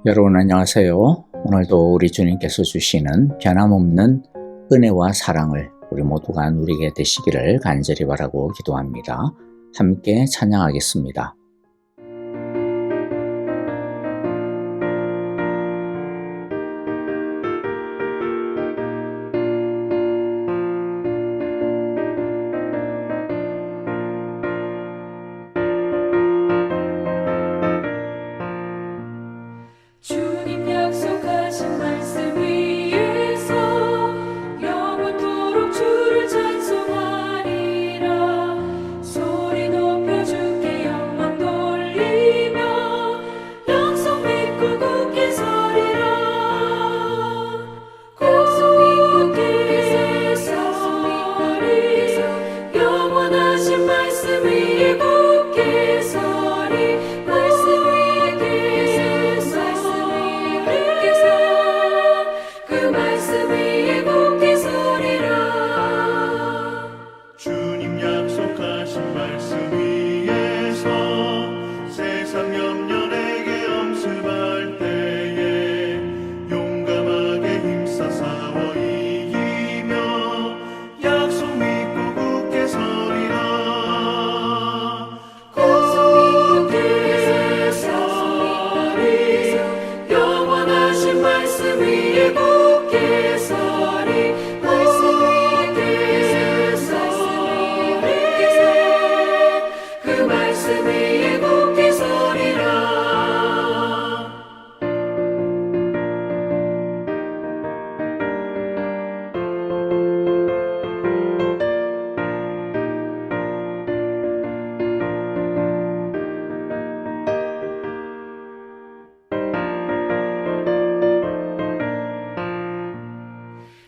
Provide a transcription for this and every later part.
여러분 안녕하세요. 오늘도 우리 주님께서 주시는 변함없는 은혜와 사랑을 우리 모두가 누리게 되시기를 간절히 바라고 기도합니다. 함께 찬양하겠습니다. 주님 약속하신 말씀 위에서 영원토록 주를 찬송하리라. 소리 높여 주께 영광 돌리며 약속 믿고 굳게 서리라. 굳게 서리 영원하신 말씀 위에 굳게 서리. 말씀 위에 그 말씀 위에 굳게 서리라. 주님 약속하신 말씀 위에서 세상 염려 내게 엄습할 때에 용감하게 힘써 싸워 이기며 약속 믿고 굳게 서리라. 굳게 서리 영원하신 말씀 위에 굳게 서리. 말씀 위에 서리 그 말씀 위에 굳게 서리라.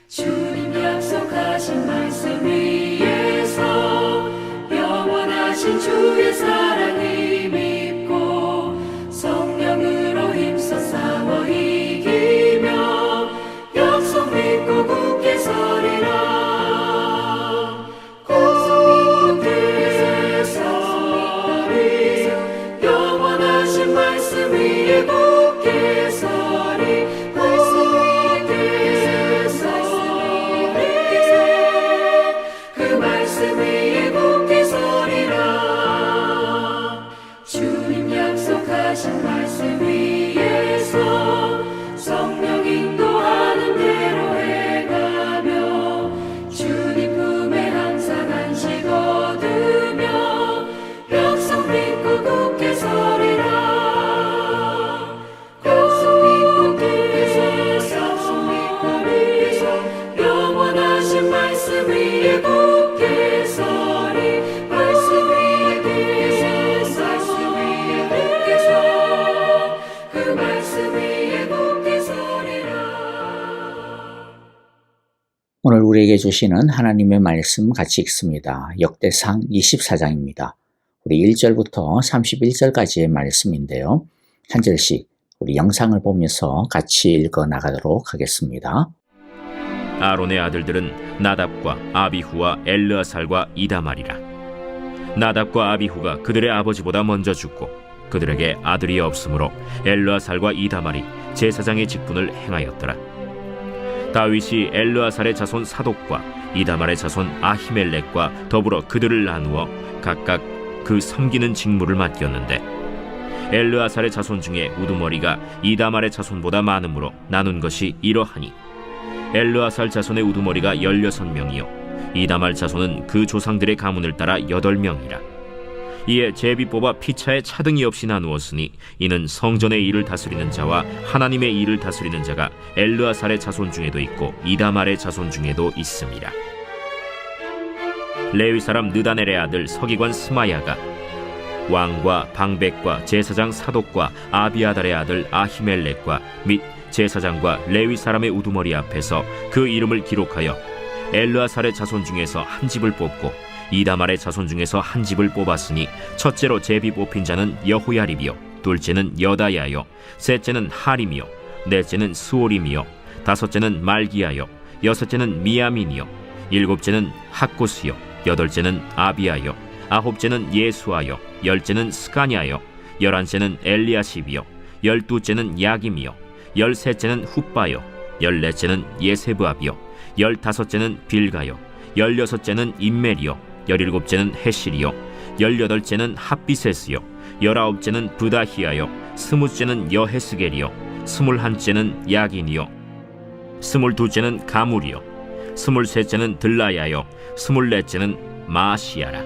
주님 약속하신 말씀 위에서 영원하신 주의 사랑을 믿고 성령으로 힘써 싸워 이기며 약속 믿고 굳게 서리라. 굳게 서리 영원하신 말씀 위에 굳게 서리. 말씀 위에 서리 그 말씀 위에 굳게 서리라. 주님 약속하신 말씀 위에서 성령 인도하는 대로 행하며 주님 품에 항상 안식 얻으며 약속 믿고 굳게 서리라. 약속 믿고 굳게 서리 영원하신 말씀 위에 굳게 서리. 말씀 위에 굳게 서 그 말씀 위에 굳게 서리라. 오늘 우리에게 주시는 하나님의 말씀 같이 읽습니다. 역대상 24장입니다. 우리 1절부터 31절까지의 말씀인데요. 한 절씩 우리 영상을 보면서 같이 읽어 나가도록 하겠습니다. 아론의 아들들은 나답과 아비후와 엘르아살과 이다말이라. 나답과 아비후가 그들의 아버지보다 먼저 죽고 그들에게 아들이 없으므로 엘르아살과 이다말이 제사장의 직분을 행하였더라. 다윗이 엘르아살의 자손 사독과 이다말의 자손 아히멜렉과 더불어 그들을 나누어 각각 그 섬기는 직무를 맡겼는데 엘르아살의 자손 중에 우두머리가 이다말의 자손보다 많으므로 나눈 것이 이러하니 엘르아살 자손의 우두머리가 16명이요 이다말 자손은 그 조상들의 가문을 따라 8명이라. 이에 제비 뽑아 피차에 차등이 없이 나누었으니 이는 성전의 일을 다스리는 자와 하나님의 일을 다스리는 자가 엘르아살의 자손 중에도 있고 이다말의 자손 중에도 있음이라. 레위 사람 느다넬의 아들 서기관 스마야가 왕과 방백과 제사장 사독과 아비아달의 아들 아히멜렉과 및 제사장과 레위 사람의 우두머리 앞에서 그 이름을 기록하여 엘르아살의 자손 중에서 한 집을 뽑고 이다말의 자손 중에서 한 집을 뽑았으니 첫째로 제비 뽑힌 자는 여호야립이요 둘째는 여다야요 셋째는 하림이요 넷째는 스오림이요 다섯째는 말기야요 여섯째는 미야민이요 일곱째는 학구스요 여덟째는 아비야요 아홉째는 예수아요 열째는 스가냐요 열한째는 엘리야십이요 12째는 야김이요 13째는 훗바요 14째는 예세브압이요 15째는 빌가요 16째는 임멜이요 17째는 헤실이요 18째는 핫비세스요 19째는 브다히아요 20째는 여헤스겔이요 21째는 야긴이요 22째는 가물이요 23째는 들라야요 24째는 마아시아라.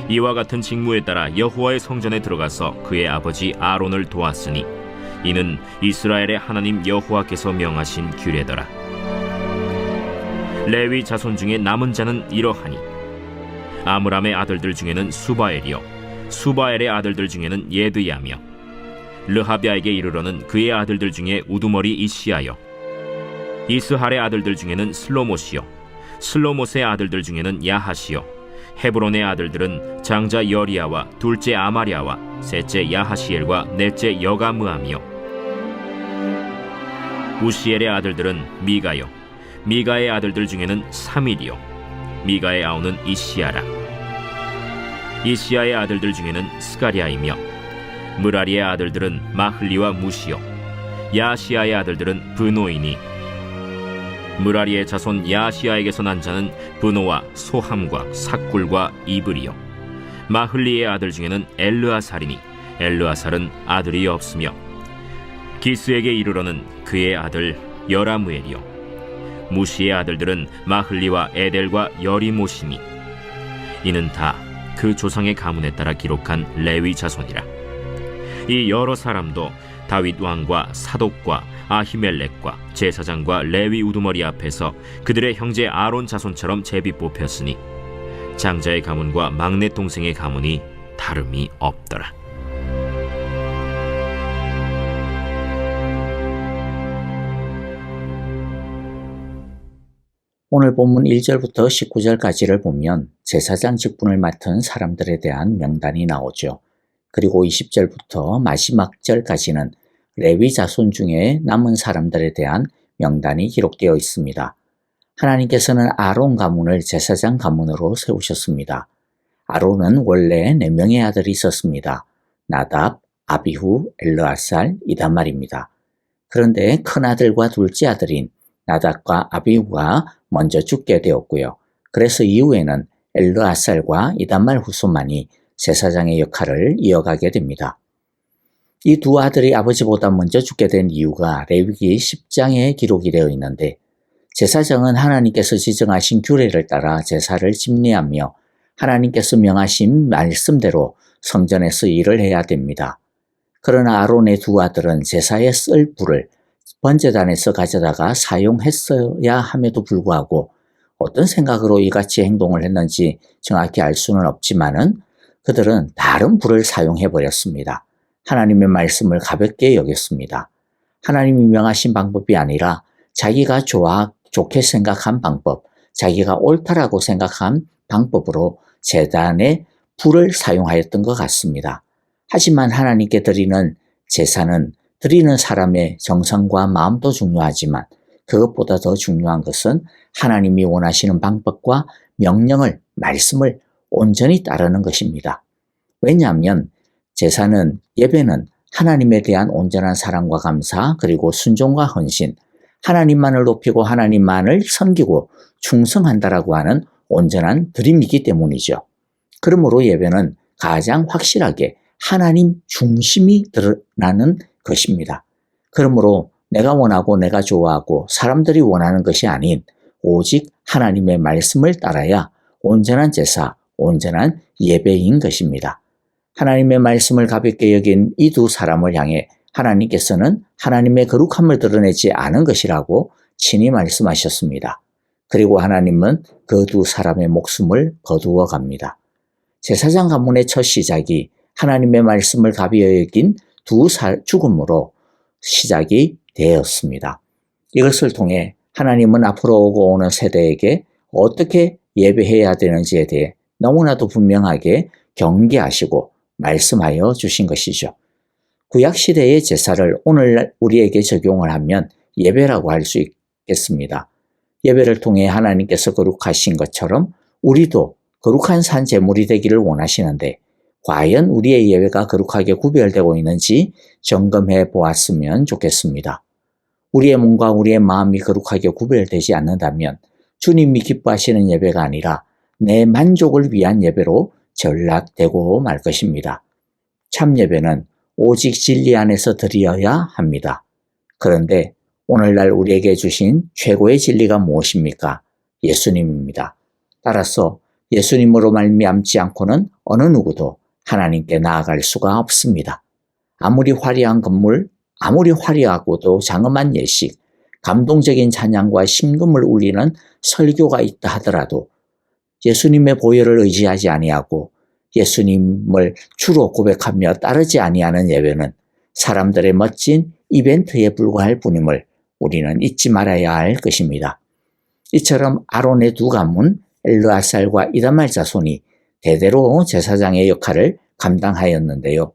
이와 같은 직무에 따라 여호와의 성전에 들어가서 그의 아버지 아론을 도왔으니 이는 이스라엘의 하나님 여호와께서 명하신 규례더라. 레위 자손 중에 남은 자는 이러하니 아므람의 아들들 중에는 수바엘이요 수바엘의 아들들 중에는 예드야며 르하비아에게 이르러는 그의 아들들 중에 우두머리 이시야요 이스할의 아들들 중에는 슬로못이요 슬로못의 아들들 중에는 야하시요 헤브론의 아들들은 장자 여리야와 둘째 아마랴와 셋째 야하시엘과 넷째 여가므암이요 우시엘의 아들들은 미가요 미가의 아들들 중에는 사밀이요 미가의 아우는 이시야라. 이시야의 아들들 중에는 스가리아이며 무라리의 아들들은 마흘리와 무시요 야시야의 아들들은 브노이니 무라리의 자손 야시야에게서 난 자는 브노와 소함과 삭굴과 이브리요 마흘리의 아들 중에는 엘르아살이니 엘르아살은 아들이 없으며 기스에게 이르러는 그의 아들 여라무엘이요 무시의 아들들은 마흘리와 에델과 여리모시니 이는 다 그 조상의 가문에 따라 기록한 레위 자손이라. 이 여러 사람도 다윗 왕과 사독과 아히멜렉과 제사장과 레위 우두머리 앞에서 그들의 형제 아론 자손처럼 제비 뽑혔으니 장자의 가문과 막내 동생의 가문이 다름이 없더라. 오늘 본문 1절부터 19절까지를 보면 제사장 직분을 맡은 사람들에 대한 명단이 나오죠. 그리고 20절부터 마지막 절까지는 레위 자손 중에 남은 사람들에 대한 명단이 기록되어 있습니다. 하나님께서는 아론 가문을 제사장 가문으로 세우셨습니다. 아론은 원래 4명의 아들이 있었습니다. 나답, 아비후, 엘르아살, 이다말입니다. 그런데 큰아들과 둘째 아들인 나답과 아비후가 먼저 죽게 되었고요. 그래서 이후에는 엘르아살과 이다말 후손만이 제사장의 역할을 이어가게 됩니다. 이 두 아들이 아버지보다 먼저 죽게 된 이유가 레위기 10장에 기록이 되어 있는데 제사장은 하나님께서 지정하신 규례를 따라 제사를 집례하며 하나님께서 명하신 말씀대로 성전에서 일을 해야 됩니다. 그러나 아론의 두 아들은 제사에 쓸 불을 번제단에서 가져다가 사용했어야 함에도 불구하고 어떤 생각으로 이같이 행동을 했는지 정확히 알 수는 없지만은 그들은 다른 불을 사용해 버렸습니다. 하나님의 말씀을 가볍게 여겼습니다. 하나님이 명하신 방법이 아니라 자기가 좋게 생각한 방법, 자기가 옳다라고 생각한 방법으로 제단에 불을 사용하였던 것 같습니다. 하지만 하나님께 드리는 제사는 드리는 사람의 정성과 마음도 중요하지만 그것보다 더 중요한 것은 하나님이 원하시는 방법과 명령을, 말씀을 온전히 따르는 것입니다. 왜냐하면 제사는, 예배는 하나님에 대한 온전한 사랑과 감사, 그리고 순종과 헌신, 하나님만을 높이고 하나님만을 섬기고 충성한다라고 하는 온전한 드림이기 때문이죠. 그러므로 예배는 가장 확실하게 하나님 중심이 드러나는 것입니다. 그러므로 내가 원하고 내가 좋아하고 사람들이 원하는 것이 아닌 오직 하나님의 말씀을 따라야 온전한 제사, 온전한 예배인 것입니다. 하나님의 말씀을 가볍게 여긴 이 두 사람을 향해 하나님께서는 하나님의 거룩함을 드러내지 않은 것이라고 친히 말씀하셨습니다. 그리고 하나님은 그 두 사람의 목숨을 거두어 갑니다. 제사장 가문의 첫 시작이 하나님의 말씀을 가벼이 여긴 두 죽음으로 시작이 되었습니다. 이것을 통해 하나님은 앞으로 오고 오는 세대에게 어떻게 예배해야 되는지에 대해 너무나도 분명하게 경계하시고 말씀하여 주신 것이죠. 구약시대의 제사를 오늘날 우리에게 적용을 하면 예배라고 할 수 있겠습니다. 예배를 통해 하나님께서 거룩하신 것처럼 우리도 거룩한 산 제물이 되기를 원하시는데 과연 우리의 예배가 거룩하게 구별되고 있는지 점검해 보았으면 좋겠습니다. 우리의 몸과 우리의 마음이 거룩하게 구별되지 않는다면 주님이 기뻐하시는 예배가 아니라 내 만족을 위한 예배로 전락되고 말 것입니다. 참 예배는 오직 진리 안에서 드려야 합니다. 그런데 오늘날 우리에게 주신 최고의 진리가 무엇입니까? 예수님입니다. 따라서 예수님으로 말미암지 않고는 어느 누구도 하나님께 나아갈 수가 없습니다. 아무리 화려한 건물, 아무리 화려하고도 장엄한 예식, 감동적인 찬양과 심금을 울리는 설교가 있다 하더라도 예수님의 보혈을 의지하지 아니하고 예수님을 주로 고백하며 따르지 아니하는 예배는 사람들의 멋진 이벤트에 불과할 뿐임을 우리는 잊지 말아야 할 것입니다. 이처럼 아론의 두 가문 엘르아살과 이다말 자손이 대대로 제사장의 역할을 감당하였는데요.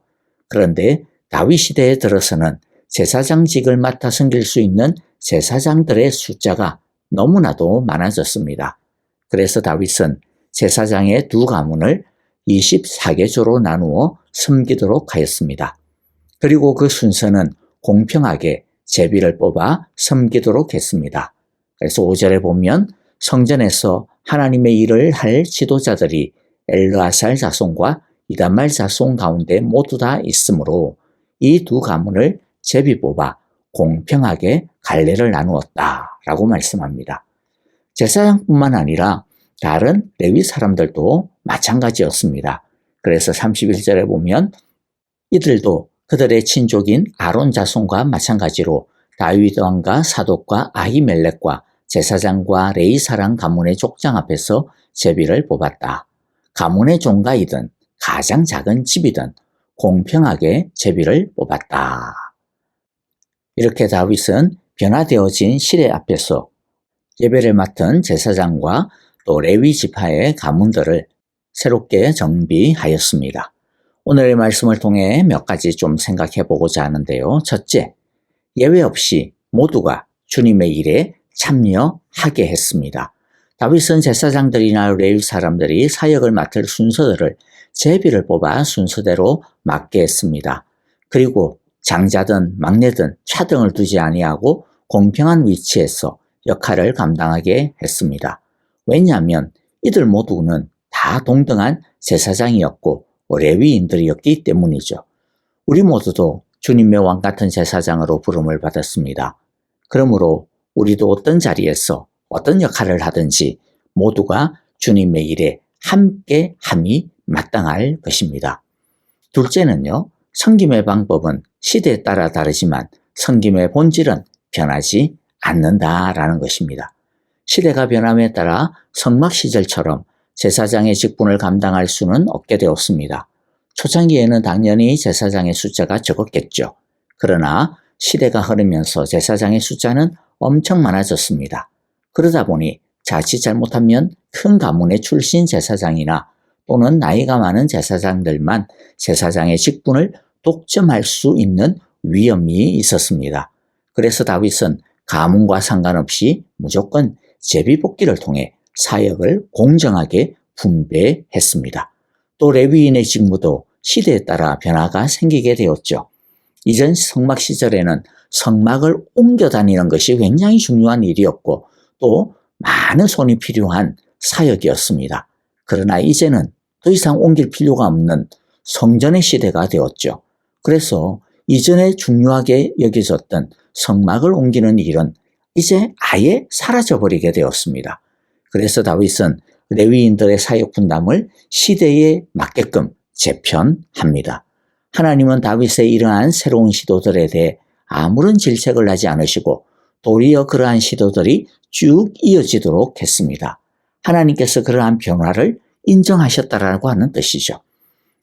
그런데 다윗 시대에 들어서는 제사장직을 맡아 섬길 수 있는 제사장들의 숫자가 너무나도 많아졌습니다. 그래서 다윗은 제사장의 두 가문을 24개조로 나누어 섬기도록 하였습니다. 그리고 그 순서는 공평하게 제비를 뽑아 섬기도록 했습니다. 그래서 5절에 보면 성전에서 하나님의 일을 할 지도자들이 엘르아살 자손과 이다말 자손 가운데 모두 다 있으므로 이 두 가문을 제비 뽑아 공평하게 갈례를 나누었다라고 말씀합니다. 제사장뿐만 아니라 다른 레위 사람들도 마찬가지였습니다. 그래서 31절에 보면 이들도 그들의 친족인 아론 자손과 마찬가지로 다윗 왕과 사독과 아히멜렉과 제사장과 레이사랑 가문의 족장 앞에서 제비를 뽑았다. 가문의 종가이든 가장 작은 집이든 공평하게 제비를 뽑았다. 이렇게 다윗은 변화되어진 시대 앞에서 예배를 맡은 제사장과 또 레위 지파의 가문들을 새롭게 정비하였습니다. 오늘의 말씀을 통해 몇 가지 좀 생각해 보고자 하는데요. 첫째, 예외 없이 모두가 주님의 일에 참여하게 했습니다. 다윗은 제사장들이나 레위 사람들이 사역을 맡을 순서들을 제비를 뽑아 순서대로 맡게 했습니다. 그리고 장자든 막내든 차등을 두지 아니하고 공평한 위치에서 역할을 감당하게 했습니다. 왜냐하면 이들 모두는 다 동등한 제사장이었고 레위인들이었기 때문이죠. 우리 모두도 주님의 왕 같은 제사장으로 부름을 받았습니다. 그러므로 우리도 어떤 자리에서 어떤 역할을 하든지 모두가 주님의 일에 함께함이 마땅할 것입니다. 둘째는요, 섬김의 방법은 시대에 따라 다르지만 섬김의 본질은 변하지 않는다라는 것입니다. 시대가 변함에 따라 성막 시절처럼 제사장의 직분을 감당할 수는 없게 되었습니다. 초창기에는 당연히 제사장의 숫자가 적었겠죠. 그러나 시대가 흐르면서 제사장의 숫자는 엄청 많아졌습니다. 그러다 보니 자칫 잘못하면 큰 가문의 출신 제사장이나 또는 나이가 많은 제사장들만 제사장의 직분을 독점할 수 있는 위험이 있었습니다. 그래서 다윗은 가문과 상관없이 무조건 제비뽑기를 통해 사역을 공정하게 분배했습니다. 또 레위인의 직무도 시대에 따라 변화가 생기게 되었죠. 이전 성막 시절에는 성막을 옮겨 다니는 것이 굉장히 중요한 일이었고 또 많은 손이 필요한 사역이었습니다. 그러나 이제는 더 이상 옮길 필요가 없는 성전의 시대가 되었죠. 그래서 이전에 중요하게 여겨졌던 성막을 옮기는 일은 이제 아예 사라져버리게 되었습니다. 그래서 다윗은 레위인들의 사역 분담을 시대에 맞게끔 재편합니다. 하나님은 다윗의 이러한 새로운 시도들에 대해 아무런 질책을 하지 않으시고 도리어 그러한 시도들이 쭉 이어지도록 했습니다. 하나님께서 그러한 변화를 인정하셨다라고 하는 뜻이죠.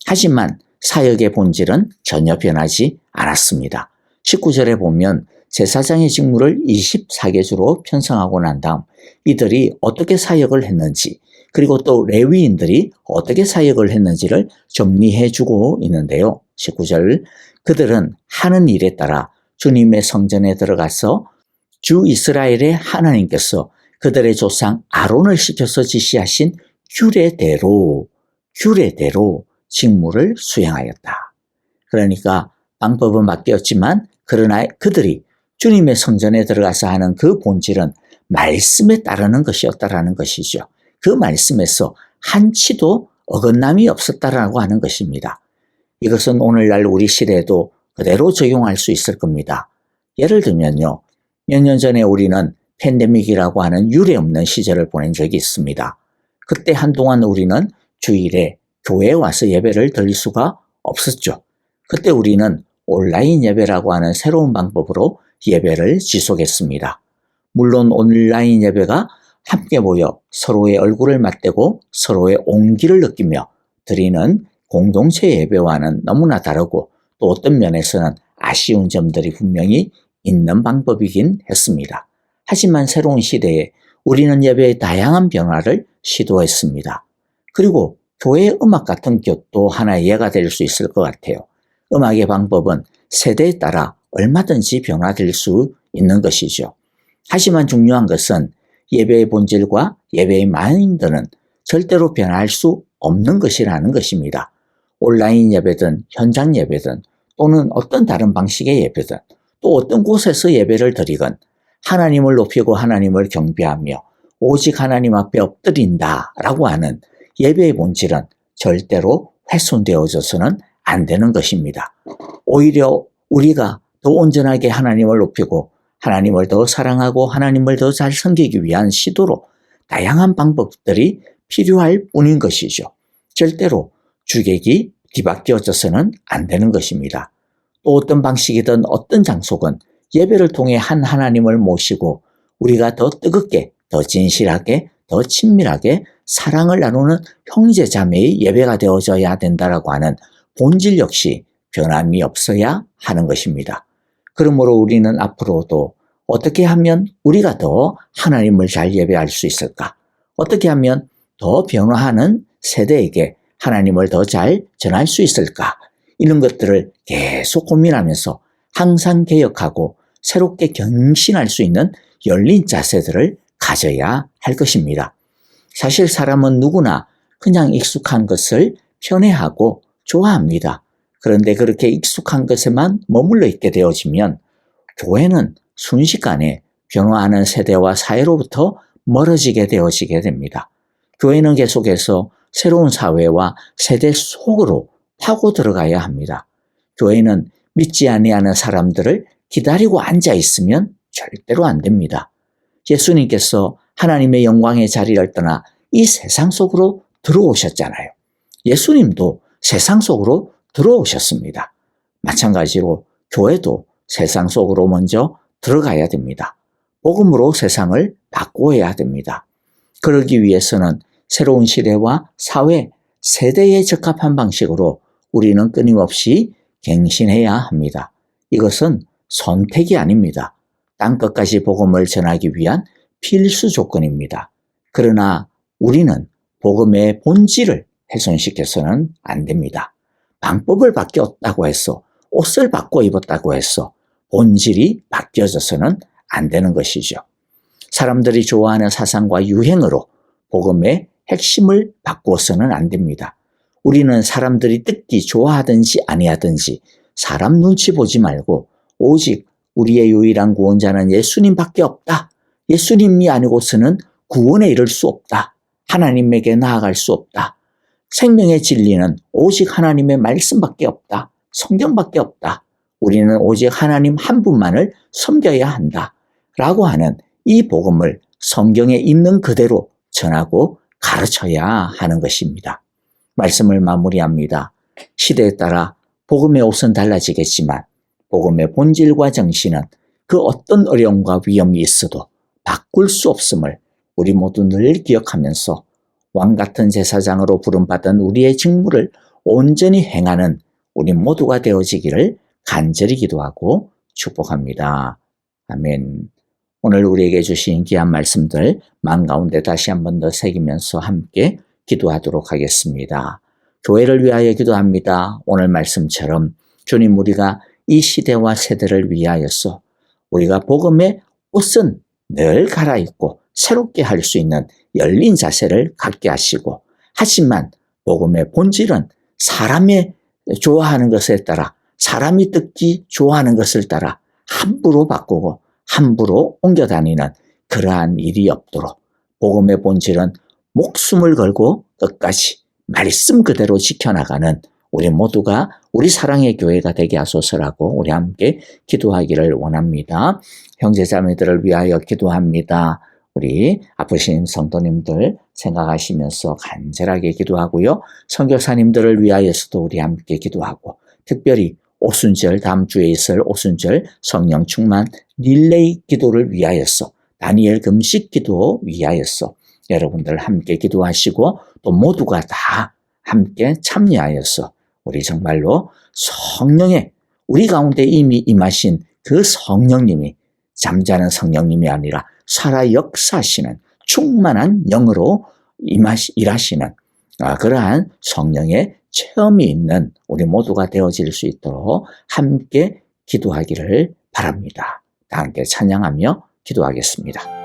하지만 사역의 본질은 전혀 변하지 않았습니다. 19절에 보면 제사장의 직무를 24개주로 편성하고 난 다음 이들이 어떻게 사역을 했는지 그리고 또 레위인들이 어떻게 사역을 했는지를 정리해주고 있는데요. 19절 그들은 하는 일에 따라 주님의 성전에 들어가서 주 이스라엘의 하나님께서 그들의 조상 아론을 시켜서 지시하신 규례대로 직무를 수행하였다. 그러니까 방법은 바뀌었지만 그러나 그들이 주님의 성전에 들어가서 하는 그 본질은 말씀에 따르는 것이었다라는 것이죠. 그 말씀에서 한치도 어긋남이 없었다라고 하는 것입니다. 이것은 오늘날 우리 시대에도 그대로 적용할 수 있을 겁니다. 예를 들면요. 몇 년 전에 우리는 팬데믹이라고 하는 유례없는 시절을 보낸 적이 있습니다. 그때 한동안 우리는 주일에 교회에 와서 예배를 드릴 수가 없었죠. 그때 우리는 온라인 예배라고 하는 새로운 방법으로 예배를 지속했습니다. 물론 온라인 예배가 함께 모여 서로의 얼굴을 맞대고 서로의 온기를 느끼며 드리는 공동체 예배와는 너무나 다르고 또 어떤 면에서는 아쉬운 점들이 분명히 있는 방법이긴 했습니다. 하지만 새로운 시대에 우리는 예배의 다양한 변화를 시도했습니다. 그리고 교회의 음악 같은 것도 하나의 예가 될 수 있을 것 같아요. 음악의 방법은 세대에 따라 얼마든지 변화될 수 있는 것이죠. 하지만 중요한 것은 예배의 본질과 예배의 마인드는 절대로 변할 수 없는 것이라는 것입니다. 온라인 예배든 현장 예배든 또는 어떤 다른 방식의 예배든 또 어떤 곳에서 예배를 드리건 하나님을 높이고 하나님을 경배하며 오직 하나님 앞에 엎드린다라고 하는 예배의 본질은 절대로 훼손되어져서는 안 되는 것입니다. 오히려 우리가 더 온전하게 하나님을 높이고 하나님을 더 사랑하고 하나님을 더 잘 섬기기 위한 시도로 다양한 방법들이 필요할 뿐인 것이죠. 절대로 주객이 뒤바뀌어져서는 안 되는 것입니다. 또 어떤 방식이든 어떤 장소건 예배를 통해 한 하나님을 모시고 우리가 더 뜨겁게, 더 진실하게, 더 친밀하게 사랑을 나누는 형제 자매의 예배가 되어져야 된다라고 하는 본질 역시 변함이 없어야 하는 것입니다. 그러므로 우리는 앞으로도 어떻게 하면 우리가 더 하나님을 잘 예배할 수 있을까? 어떻게 하면 더 변화하는 세대에게 하나님을 더 잘 전할 수 있을까? 이런 것들을 계속 고민하면서 항상 개혁하고 새롭게 경신할 수 있는 열린 자세들을 가져야 할 것입니다. 사실 사람은 누구나 그냥 익숙한 것을 편애하고 좋아합니다. 그런데 그렇게 익숙한 것에만 머물러 있게 되어지면 교회는 순식간에 변화하는 세대와 사회로부터 멀어지게 되어지게 됩니다. 교회는 계속해서 새로운 사회와 세대 속으로 파고 들어가야 합니다. 교회는 믿지 아니하는 사람들을 기다리고 앉아 있으면 절대로 안 됩니다. 예수님께서 하나님의 영광의 자리를 떠나 이 세상 속으로 들어오셨잖아요. 예수님도 세상 속으로 들어오셨습니다. 마찬가지로 교회도 세상 속으로 먼저 들어가야 됩니다. 복음으로 세상을 바꾸어야 됩니다. 그러기 위해서는 새로운 시대와 사회, 세대에 적합한 방식으로 우리는 끊임없이 갱신해야 합니다. 이것은 선택이 아닙니다. 땅끝까지 복음을 전하기 위한 필수 조건입니다. 그러나 우리는 복음의 본질을 훼손시켜서는 안 됩니다. 방법을 바뀌었다고 해서 옷을 바꿔 입었다고 해서 본질이 바뀌어져서는 안 되는 것이죠. 사람들이 좋아하는 사상과 유행으로 복음의 핵심을 바꾸어서는 안 됩니다. 우리는 사람들이 듣기 좋아하든지 아니하든지 사람 눈치 보지 말고 오직 우리의 유일한 구원자는 예수님밖에 없다. 예수님이 아니고서는 구원에 이를 수 없다. 하나님에게 나아갈 수 없다. 생명의 진리는 오직 하나님의 말씀밖에 없다. 성경밖에 없다. 우리는 오직 하나님 한 분만을 섬겨야 한다. 라고 하는 이 복음을 성경에 있는 그대로 전하고 가르쳐야 하는 것입니다. 말씀을 마무리합니다. 시대에 따라 복음의 옷은 달라지겠지만 복음의 본질과 정신은 그 어떤 어려움과 위험이 있어도 바꿀 수 없음을 우리 모두 늘 기억하면서 왕 같은 제사장으로 부름받은 우리의 직무를 온전히 행하는 우리 모두가 되어지기를 간절히 기도하고 축복합니다. 아멘. 오늘 우리에게 주신 귀한 말씀들 마음 가운데 다시 한 번 더 새기면서 함께 기도하도록 하겠습니다. 교회를 위하여 기도합니다. 오늘 말씀처럼 주님 우리가 이 시대와 세대를 위하여서 우리가 복음의 옷은 늘 갈아입고 새롭게 할 수 있는 열린 자세를 갖게 하시고 하지만 복음의 본질은 사람이 좋아하는 것에 따라, 사람이 듣기 좋아하는 것을 따라 함부로 바꾸고 함부로 옮겨 다니는 그러한 일이 없도록 복음의 본질은 목숨을 걸고 끝까지 말씀 그대로 지켜나가는 우리 모두가 우리 사랑의 교회가 되게 하소서라고 우리 함께 기도하기를 원합니다. 형제자매들을 위하여 기도합니다. 우리 아프신 성도님들 생각하시면서 간절하게 기도하고요. 선교사님들을 위하여서도 우리 함께 기도하고, 특별히 오순절, 다음 주에 있을 오순절 성령 충만 릴레이 기도를 위하여서, 다니엘 금식 기도 위하여서 여러분들 함께 기도하시고, 또 모두가 다 함께 참여하여서 우리 정말로 성령의, 우리 가운데 이미 임하신 그 성령님이 잠자는 성령님이 아니라 살아 역사하시는 충만한 영으로 일하시는 그러한 성령의 체험이 있는 우리 모두가 되어질 수 있도록 함께 기도하기를 바랍니다. 다 함께 찬양하며 기도하겠습니다.